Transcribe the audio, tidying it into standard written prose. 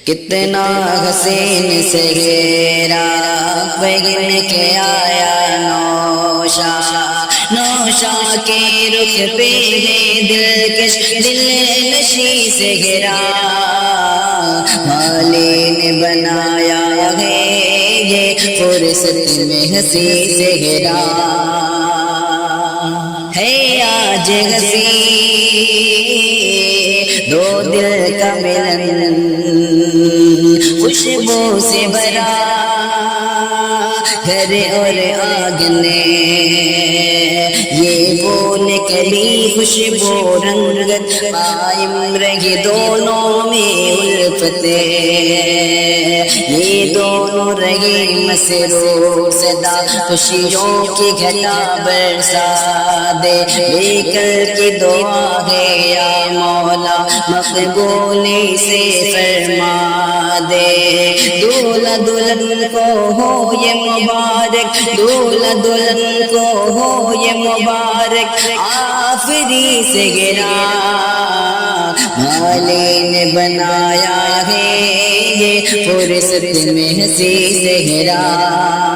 کتنا حسین سہرا بگن کے آیا نوشا، نوشا کے رخ پہ ہے دلکش دل نشی سہرا، مالی نے بنایا ہے یہ فرصت میں ہنسی سہرا، ہے آج ہنسی دو دل کا ملن، خوشبو سے بھرا گھر اور آنگنے، یہ پھول کلی خوشبو رنگت قائم رہی دونوں میں الفتیں، یہ دونوں رہے مسرور صدا خوشیوں کی گھٹا برسا دے، لے کر کی دعا ہے یا مولا مقبولی سے فرما دے، دولہا دلہن کو ہو یہ مبارک، دولہا دلہن کو ہو یہ مبارک آفری سہرا، مالی نے بنایا ہے یہ فرصت میں ہنسی سہرا۔